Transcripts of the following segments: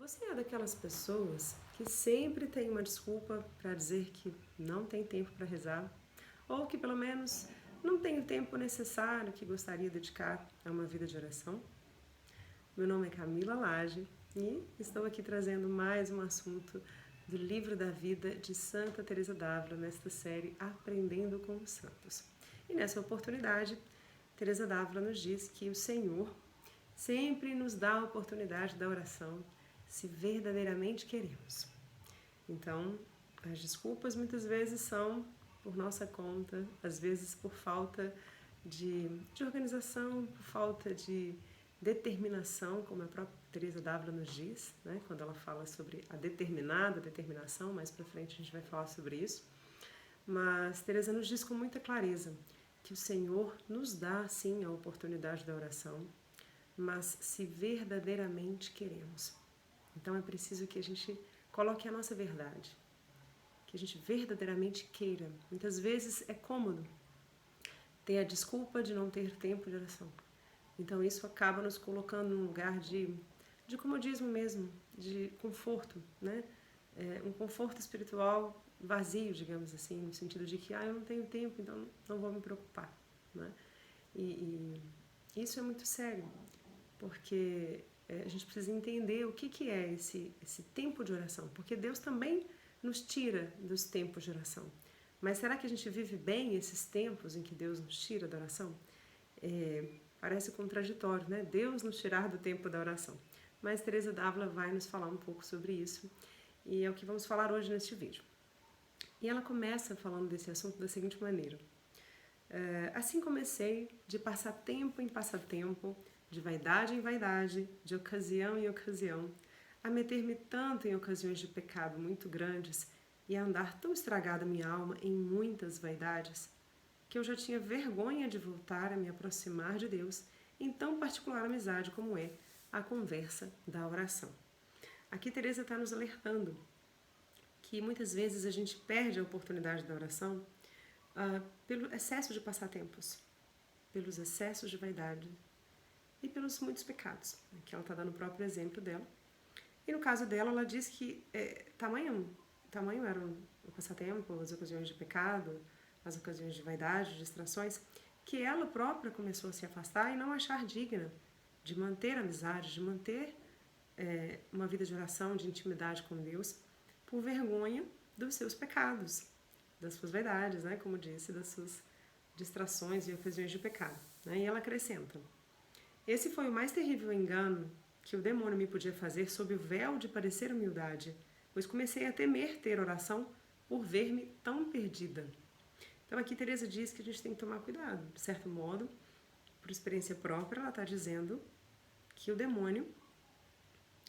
Você é daquelas pessoas que sempre tem uma desculpa para dizer que não tem tempo para rezar, ou que pelo menos não tem o tempo necessário que gostaria de dedicar a uma vida de oração? Meu nome é Camila Lage e estou aqui trazendo mais um assunto do Livro da Vida de Santa Teresa d'Ávila nesta série Aprendendo com os Santos. E nessa oportunidade, Teresa d'Ávila nos diz que o Senhor sempre nos dá a oportunidade da oração se verdadeiramente queremos. Então, as desculpas muitas vezes são por nossa conta, às vezes por falta de organização, por falta de determinação, como a própria Teresa d'Ávila nos diz, né? Quando ela fala sobre a determinada determinação, mais para frente a gente vai falar sobre isso. Mas Teresa nos diz com muita clareza que o Senhor nos dá sim a oportunidade da oração, mas se verdadeiramente queremos. Então é preciso que a gente coloque a nossa verdade, que a gente verdadeiramente queira. Muitas vezes é cômodo ter a desculpa de não ter tempo de oração. Então isso acaba nos colocando num lugar de comodismo mesmo, de conforto, né? Um conforto espiritual vazio, digamos assim, no sentido de que eu não tenho tempo, então não vou me preocupar, né? E isso é muito sério, porque a gente precisa entender o que é esse tempo de oração, porque Deus também nos tira dos tempos de oração. Mas será que a gente vive bem esses tempos em que Deus nos tira da oração? Parece contraditório, né? Deus nos tirar do tempo da oração. Mas Teresa d'Ávila vai nos falar um pouco sobre isso e é o que vamos falar hoje neste vídeo. E ela começa falando desse assunto da seguinte maneira: assim comecei, de passatempo em passatempo, de vaidade em vaidade, de ocasião em ocasião, a meter-me tanto em ocasiões de pecado muito grandes e a andar tão estragada minha alma em muitas vaidades, que eu já tinha vergonha de voltar a me aproximar de Deus em tão particular amizade como é a conversa da oração. Aqui Teresa está nos alertando que muitas vezes a gente perde a oportunidade da oração pelo excesso de passatempos, pelos excessos de vaidade e pelos muitos pecados, que ela está dando o próprio exemplo dela. E no caso dela, ela diz que tamanho eram o passatempo, as ocasiões de pecado, as ocasiões de vaidade, distrações, que ela própria começou a se afastar e não achar digna de manter amizade, de manter uma vida de oração, de intimidade com Deus, por vergonha dos seus pecados, das suas vaidades, né, como disse, das suas distrações e ocasiões de pecado. Né? E ela acrescenta: esse foi o mais terrível engano que o demônio me podia fazer sob o véu de parecer humildade, pois comecei a temer ter oração por ver-me tão perdida. Então aqui Teresa diz que a gente tem que tomar cuidado. De certo modo, por experiência própria, ela está dizendo que o demônio,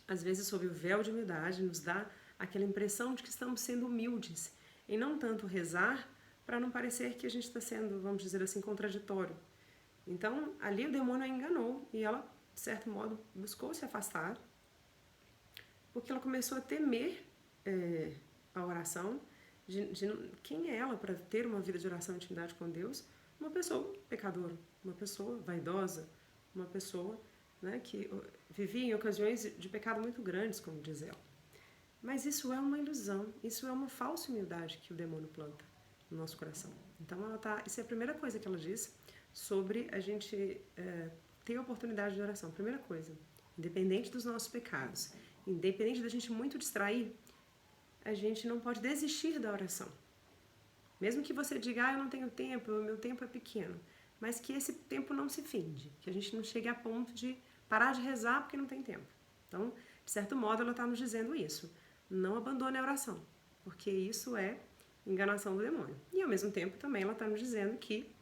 às vezes sob o véu de humildade, nos dá aquela impressão de que estamos sendo humildes, e não tanto rezar para não parecer que a gente está sendo, vamos dizer assim, contraditório. Então, ali o demônio a enganou e ela, de certo modo, buscou se afastar, porque ela começou a temer a oração, quem é ela para ter uma vida de oração e intimidade com Deus? Uma pessoa pecadora, uma pessoa vaidosa, uma pessoa, né, que vivia em ocasiões de pecado muito grandes, como diz ela. Mas isso é uma ilusão, isso é uma falsa humildade que o demônio planta no nosso coração. Então, isso é a primeira coisa que ela diz sobre a gente ter a oportunidade de oração. Primeira coisa, independente dos nossos pecados, independente da gente muito distrair, a gente não pode desistir da oração. Mesmo que você diga, eu não tenho tempo, o meu tempo é pequeno, mas que esse tempo não se finde, que a gente não chegue a ponto de parar de rezar porque não tem tempo. Então, de certo modo, ela está nos dizendo isso. Não abandone a oração, porque isso é enganação do demônio. E ao mesmo tempo também ela está nos dizendo que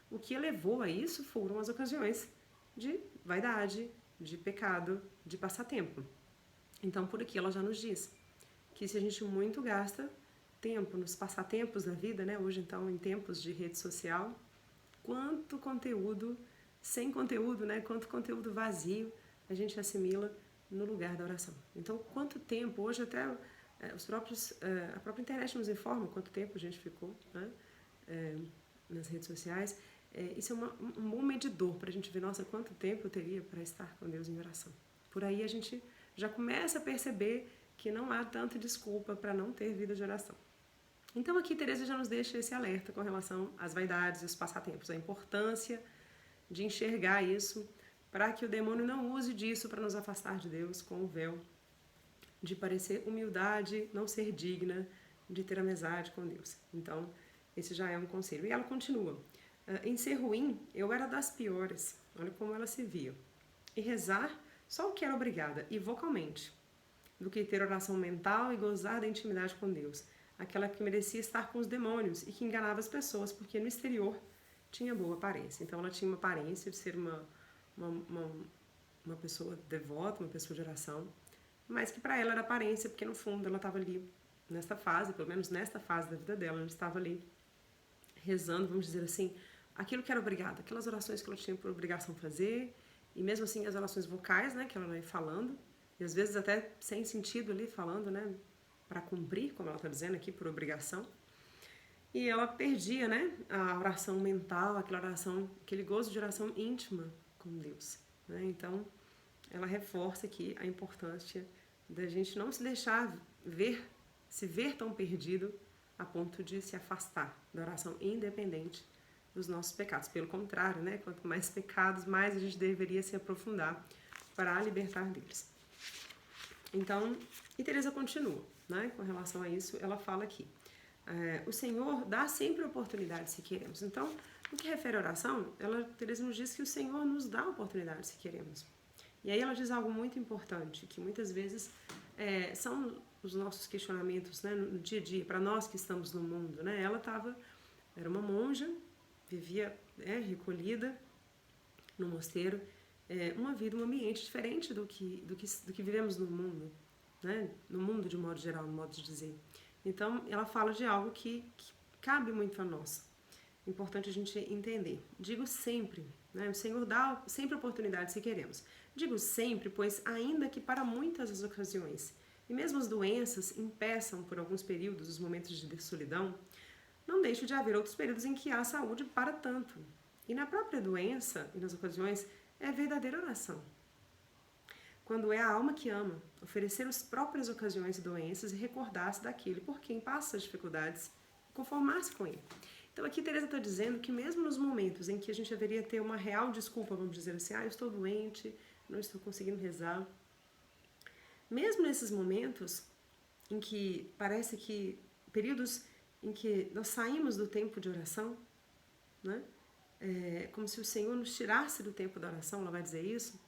o que levou a isso foram as ocasiões de vaidade, de pecado, de passatempo. Então por aqui ela já nos diz que se a gente muito gasta tempo nos passatempos da vida, né? Hoje então em tempos de rede social, quanto conteúdo sem conteúdo, né? Quanto conteúdo vazio a gente assimila no lugar da oração. Então, quanto tempo, hoje até a própria internet nos informa quanto tempo a gente ficou, né, nas redes sociais. Isso é um bom medidor para a gente ver, nossa, quanto tempo eu teria para estar com Deus em oração. Por aí a gente já começa a perceber que não há tanta desculpa para não ter vida de oração. Então aqui Teresa já nos deixa esse alerta com relação às vaidades e os passatempos, a importância de enxergar isso para que o demônio não use disso para nos afastar de Deus com o véu, de parecer humildade, não ser digna de ter amizade com Deus. Então, esse já é um conselho. E ela continua, em ser ruim, eu era das piores, olha como ela se via, e rezar só o que era obrigada, e vocalmente, do que ter oração mental e gozar da intimidade com Deus, aquela que merecia estar com os demônios e que enganava as pessoas, porque no exterior tinha boa aparência. Então ela tinha uma aparência de ser uma pessoa devota, uma pessoa de oração, mas que para ela era aparência, porque no fundo ela estava ali nesta fase, pelo menos nesta fase da vida dela, ela estava ali rezando, vamos dizer assim, aquilo que era obrigada, aquelas orações que ela tinha por obrigação fazer, e mesmo assim as orações vocais, né, que ela ia falando, e às vezes até sem sentido ali falando, né, para cumprir, como ela está dizendo aqui, por obrigação. E ela perdia, né, a oração mental, aquela oração, aquele gozo de oração íntima com Deus, né? Então, ela reforça aqui a importância da gente não se deixar se ver tão perdido a ponto de se afastar da oração independente dos nossos pecados. Pelo contrário, né, quanto mais pecados, mais a gente deveria se aprofundar para a libertar deles. Então, e Teresa continua, né, com relação a isso, ela fala aqui, o Senhor dá sempre oportunidade se queremos. Então, no que refere à oração, Teresa nos diz que o Senhor nos dá oportunidade se queremos. E aí ela diz algo muito importante, que muitas vezes são os nossos questionamentos, né, no dia a dia, para nós que estamos no mundo, né? Ela era uma monja, vivia recolhida no mosteiro, uma vida, um ambiente diferente do que vivemos no mundo, né? No mundo de modo geral, no modo de dizer. Então, ela fala de algo que cabe muito a nós. Importante a gente entender. Digo sempre, né? O Senhor dá sempre oportunidade se queremos. Digo sempre, pois ainda que para muitas as ocasiões, e mesmo as doenças impeçam por alguns períodos os momentos de solidão, não deixa de haver outros períodos em que há saúde para tanto. E na própria doença, e nas ocasiões, é verdadeira oração. Quando é a alma que ama, oferecer as próprias ocasiões e doenças e recordar-se daquele por quem passa as dificuldades e conformar-se com ele. Então aqui Teresa está dizendo que mesmo nos momentos em que a gente deveria ter uma real desculpa, vamos dizer assim, eu estou doente, não estou conseguindo rezar, mesmo nesses momentos em que parece que, períodos em que nós saímos do tempo de oração, né? Como se o Senhor nos tirasse do tempo da oração, ela vai dizer isso,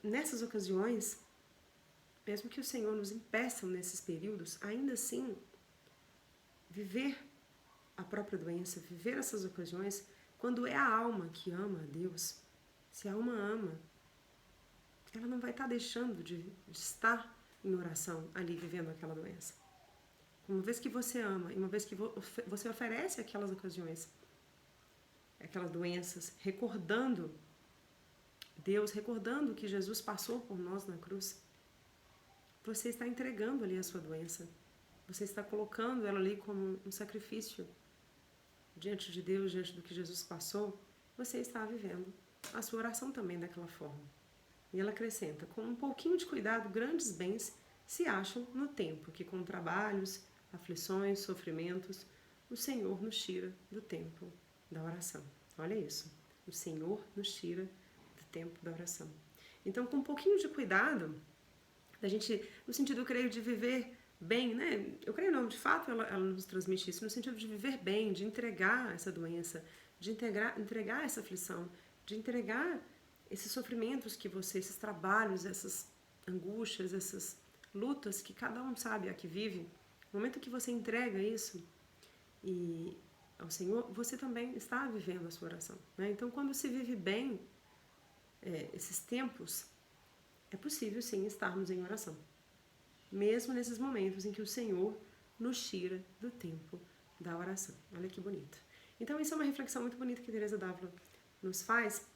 nessas ocasiões, mesmo que o Senhor nos impeça nesses períodos, ainda assim, viver a própria doença, viver essas ocasiões, quando é a alma que ama a Deus, se a alma ama, ela não vai estar deixando de estar em oração ali vivendo aquela doença. Uma vez que você ama, e uma vez que você oferece aquelas ocasiões, aquelas doenças, recordando Deus, recordando que Jesus passou por nós na cruz, você está entregando ali a sua doença, você está colocando ela ali como um sacrifício diante de Deus, diante do que Jesus passou, você está vivendo a sua oração também daquela forma. E ela acrescenta, com um pouquinho de cuidado, grandes bens se acham no tempo, que com trabalhos, aflições, sofrimentos, o Senhor nos tira do tempo da oração. Olha isso, o Senhor nos tira do tempo da oração. Então, com um pouquinho de cuidado, da gente, no sentido, eu creio, de viver bem, né? Eu creio não, de fato ela nos transmite isso, no sentido de viver bem, de entregar essa doença, de entregar essa aflição, de entregar esses sofrimentos que você, esses trabalhos, essas angústias, essas lutas que cada um sabe a que vive. No momento que você entrega isso e ao Senhor, você também está vivendo a sua oração, né? Então, quando se vive bem esses tempos, é possível sim estarmos em oração, mesmo nesses momentos em que o Senhor nos tira do tempo da oração. Olha que bonito. Então, isso é uma reflexão muito bonita que Teresa d'Ávila nos faz.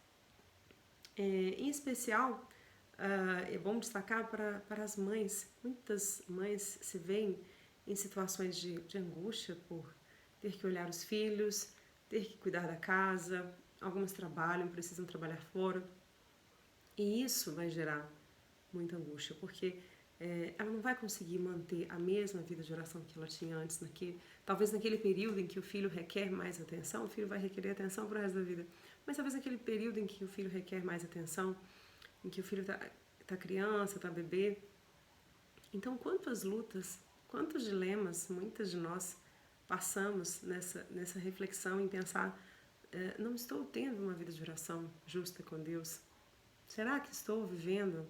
Em especial, é bom destacar para as mães. Muitas mães se veem em situações de angústia por ter que olhar os filhos, ter que cuidar da casa, algumas trabalham, precisam trabalhar fora. E isso vai gerar muita angústia, porque ela não vai conseguir manter a mesma vida de oração que ela tinha antes, talvez naquele período em que o filho requer mais atenção, o filho vai requerer atenção para o resto da vida, mas talvez naquele período em que o filho requer mais atenção, em que o filho tá criança, tá bebê. Então, quantas lutas, quantos dilemas muitas de nós passamos nessa reflexão em pensar, não estou tendo uma vida de oração justa com Deus? Será que estou vivendo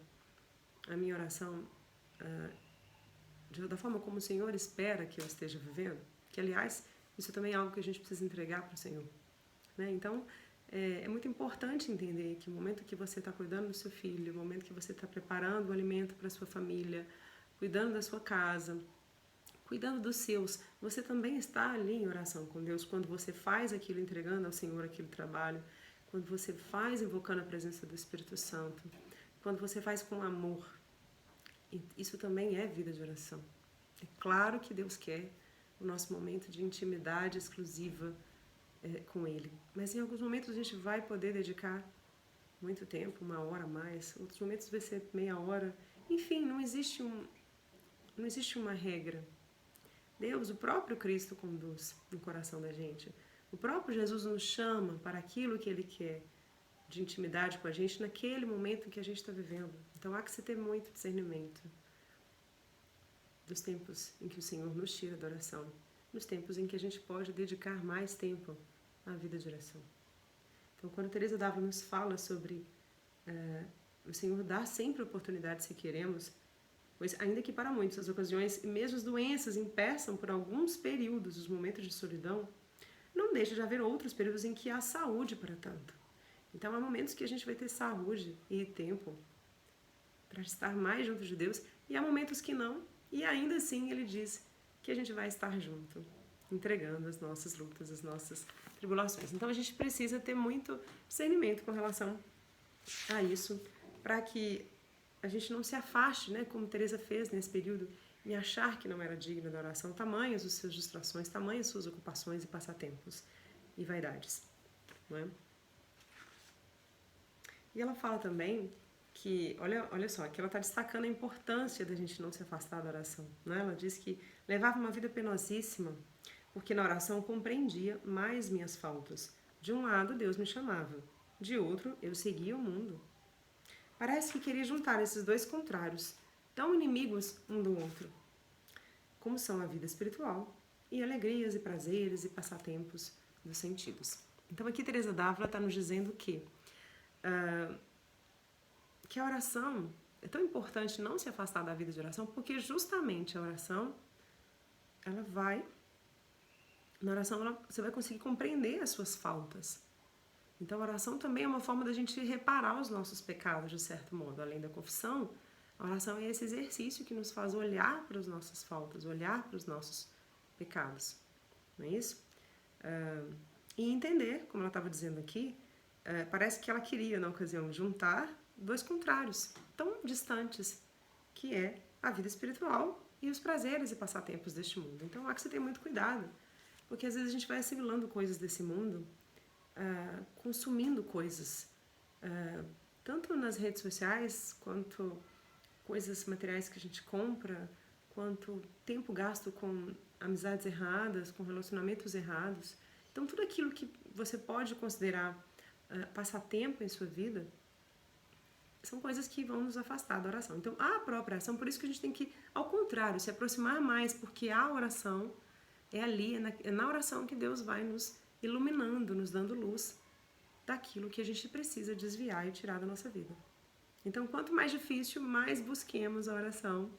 a minha oração da forma como o Senhor espera que eu esteja vivendo? Que, aliás, isso também é algo que a gente precisa entregar para o Senhor, né? Então, é muito importante entender que o momento que você está cuidando do seu filho, o momento que você está preparando o alimento para a sua família, cuidando da sua casa, cuidando dos seus, você também está ali em oração com Deus. Quando você faz aquilo entregando ao Senhor aquele trabalho, quando você faz invocando a presença do Espírito Santo, quando você faz com amor, isso também é vida de oração. É claro que Deus quer o nosso momento de intimidade exclusiva com Ele, mas em alguns momentos a gente vai poder dedicar muito tempo, 1 hora a mais, outros momentos vai ser meia hora, enfim, não existe uma regra. Deus, o próprio Cristo conduz no coração da gente. O próprio Jesus nos chama para aquilo que Ele quer de intimidade com a gente naquele momento em que a gente está vivendo. Então há que se ter muito discernimento dos tempos em que o Senhor nos tira da oração, nos tempos em que a gente pode dedicar mais tempo à vida de oração. Então, quando Teresa d'Ávila nos fala sobre o Senhor dar sempre oportunidade se queremos, pois ainda que para muitos as ocasiões e mesmo as doenças impeçam por alguns períodos os momentos de solidão, não deixa de haver outros períodos em que há saúde para tanto. Então há momentos que a gente vai ter saúde e tempo para estar mais junto de Deus, e há momentos que não, e ainda assim Ele diz que a gente vai estar junto, entregando as nossas lutas, as nossas tribulações. Então a gente precisa ter muito discernimento com relação a isso, para que a gente não se afaste, né, como Teresa fez nesse período, em achar que não era digna da oração, tamanhas os seus distrações, tamanhas suas ocupações e passatempos e vaidades, não é? E ela fala também que, olha só, que ela está destacando a importância da gente não se afastar da oração, né? Ela diz que levava uma vida penosíssima, porque na oração compreendia mais minhas faltas. De um lado, Deus me chamava, de outro, eu seguia o mundo. Parece que queria juntar esses dois contrários, tão inimigos um do outro, como são a vida espiritual e alegrias e prazeres e passatempos dos sentidos. Então aqui Teresa d'Ávila está nos dizendo que a oração é tão importante não se afastar da vida de oração, porque justamente a oração, na oração você vai conseguir compreender as suas faltas. Então a oração também é uma forma da gente reparar os nossos pecados, de certo modo. Além da confissão, a oração é esse exercício que nos faz olhar para as nossas faltas, olhar para os nossos pecados. Não é isso? E entender, como ela estava dizendo aqui, parece que ela queria, na ocasião, juntar dois contrários tão distantes, que é a vida espiritual e os prazeres e passatempos deste mundo. Então há que se ter muito cuidado, porque às vezes a gente vai assimilando coisas desse mundo, consumindo coisas, tanto nas redes sociais, quanto coisas materiais que a gente compra, quanto tempo gasto com amizades erradas, com relacionamentos errados. Então tudo aquilo que você pode considerar passatempo em sua vida, são coisas que vão nos afastar da oração. Então a própria oração, por isso que a gente tem que, ao contrário, se aproximar mais, porque a oração é ali, é na oração que Deus vai nos iluminando, nos dando luz daquilo que a gente precisa desviar e tirar da nossa vida. Então, quanto mais difícil, mais busquemos a oração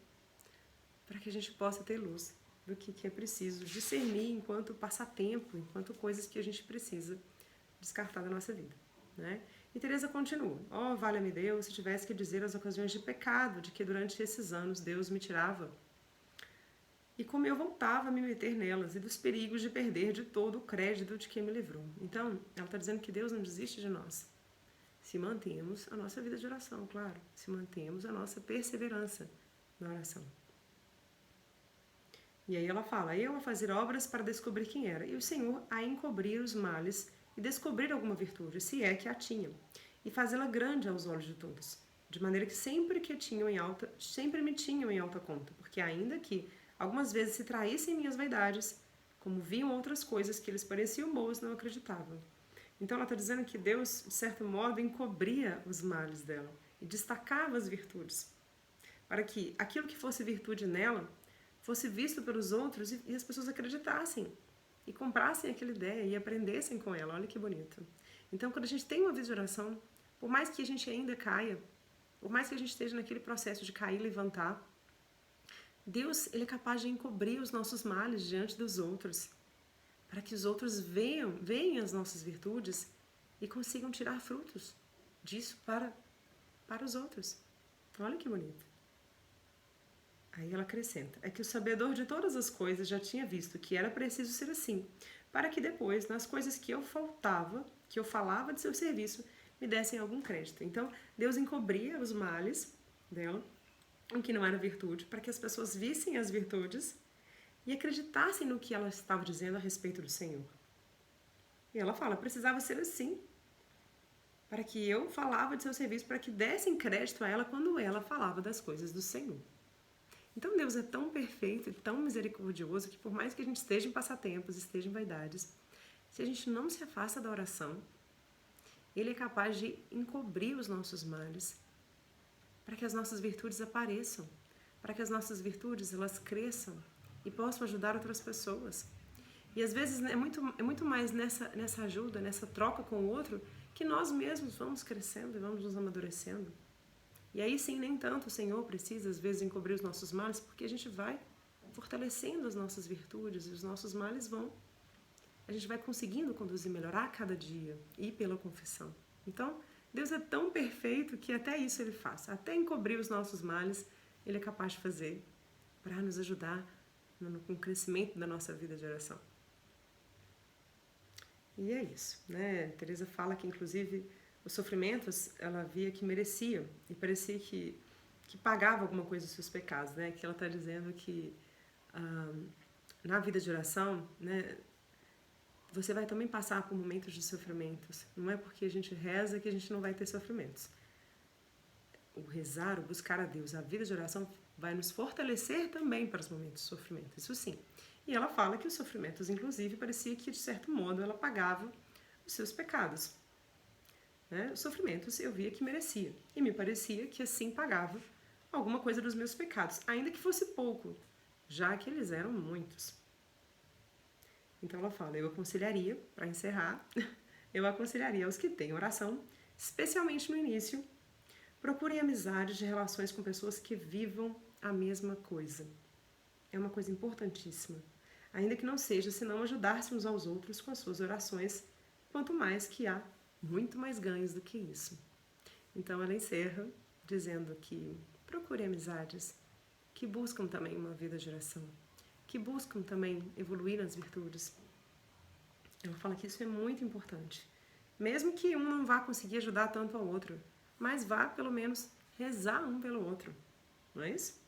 para que a gente possa ter luz do que é preciso discernir enquanto passatempo, enquanto coisas que a gente precisa descartar da nossa vida, né? E Teresa continua: valha-me Deus, se tivesse que dizer as ocasiões de pecado de que durante esses anos Deus me tirava, e como eu voltava a me meter nelas, e dos perigos de perder de todo o crédito de quem me livrou. Então, ela está dizendo que Deus não desiste de nós, se mantemos a nossa vida de oração, claro, se mantemos a nossa perseverança na oração. E aí ela fala: eu a fazer obras para descobrir quem era, e o Senhor a encobrir os males e descobrir alguma virtude, se é que a tinha, e fazê-la grande aos olhos de todos. de maneira que sempre me tinham em alta conta, porque ainda que algumas vezes se traíssem minhas vaidades, como viam outras coisas que eles pareciam boas, não acreditavam. Então ela está dizendo que Deus, de certo modo, encobria os males dela e destacava as virtudes, para que aquilo que fosse virtude nela fosse visto pelos outros e as pessoas acreditassem e comprassem aquela ideia e aprendessem com ela. Olha que bonito. Então, quando a gente tem uma vida de oração, por mais que a gente ainda caia, por mais que a gente esteja naquele processo de cair e levantar, Deus, ele é capaz de encobrir os nossos males diante dos outros, para que os outros vejam as nossas virtudes e consigam tirar frutos disso para os outros. Olha que bonito. Aí ela acrescenta, é que o sabedor de todas as coisas já tinha visto que era preciso ser assim, para que depois, nas coisas que eu falava de seu serviço, me dessem algum crédito. Então, Deus encobria os males dela, o que não era virtude, para que as pessoas vissem as virtudes e acreditassem no que ela estava dizendo a respeito do Senhor. E ela fala, precisava ser assim, para que eu falava de seu serviço, para que dessem crédito a ela quando ela falava das coisas do Senhor. Então Deus é tão perfeito e tão misericordioso que por mais que a gente esteja em passatempos, esteja em vaidades, se a gente não se afasta da oração, Ele é capaz de encobrir os nossos males para que as nossas virtudes apareçam, para que as nossas virtudes elas cresçam e possam ajudar outras pessoas. E às vezes é muito mais nessa ajuda, nessa troca com o outro, que nós mesmos vamos crescendo e vamos nos amadurecendo. E aí sim, nem tanto o Senhor precisa às vezes encobrir os nossos males, porque a gente vai fortalecendo as nossas virtudes e os nossos males a gente vai conseguindo conduzir, melhorar a cada dia e pela confissão. Então, Deus é tão perfeito que até isso Ele faz. Até encobrir os nossos males, Ele é capaz de fazer para nos ajudar no crescimento da nossa vida de oração. E é isso, né? Teresa fala que, inclusive, os sofrimentos ela via que merecia e parecia que pagava alguma coisa dos seus pecados, né? Que ela está dizendo que na vida de oração, né, você vai também passar por momentos de sofrimentos. Não é porque a gente reza que a gente não vai ter sofrimentos. O rezar, o buscar a Deus, a vida de oração vai nos fortalecer também para os momentos de sofrimento, isso sim. E ela fala que os sofrimentos, inclusive, parecia que, de certo modo, ela pagava os seus pecados. Né? Os sofrimentos eu via que merecia. E me parecia que assim pagava alguma coisa dos meus pecados, ainda que fosse pouco, já que eles eram muitos. Então ela fala, eu aconselharia, para encerrar, eu aconselharia aos que têm oração, especialmente no início, procurem amizades de relações com pessoas que vivam a mesma coisa. É uma coisa importantíssima. Ainda que não seja, senão ajudar-se uns aos outros com as suas orações, quanto mais que há muito mais ganhos do que isso. Então ela encerra dizendo que procure amizades que buscam também uma vida de oração, que buscam também evoluir nas virtudes. Ela fala que isso é muito importante. Mesmo que um não vá conseguir ajudar tanto ao outro, mas vá pelo menos rezar um pelo outro. Não é isso?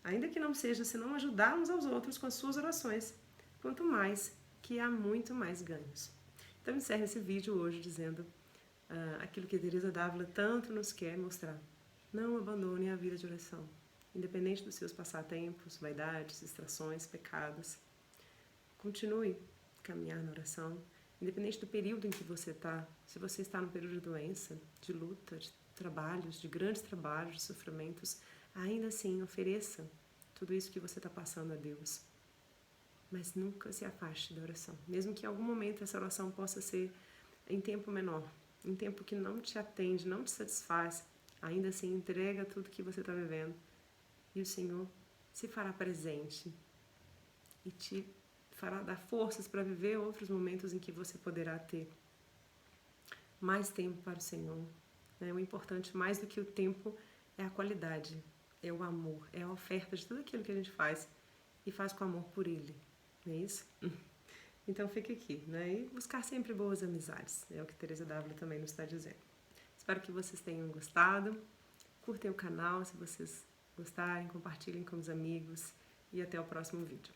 Ainda que não seja, senão ajudar uns aos outros com as suas orações, quanto mais que há muito mais ganhos. Então encerro esse vídeo hoje dizendo aquilo que Teresa d'Ávila tanto nos quer mostrar. Não abandone a vida de oração, independente dos seus passatempos, vaidades, distrações, pecados. Continue a caminhar na oração, independente do período em que você está. Se você está no período de doença, de luta, de trabalhos, de grandes trabalhos, de sofrimentos, ainda assim ofereça tudo isso que você está passando a Deus. Mas nunca se afaste da oração. Mesmo que em algum momento essa oração possa ser em tempo menor, em tempo que não te atende, não te satisfaz, ainda assim entrega tudo que você está vivendo e o Senhor se fará presente e te fará dar forças para viver outros momentos em que você poderá ter mais tempo para o Senhor. O importante, mais do que o tempo, é a qualidade, é o amor, é a oferta de tudo aquilo que a gente faz e faz com amor por Ele, não é isso? Então fica aqui, né? E buscar sempre boas amizades, é o que Teresa d'Ávila também nos está dizendo. Espero que vocês tenham gostado, curtem o canal se vocês gostarem, compartilhem com os amigos e até o próximo vídeo.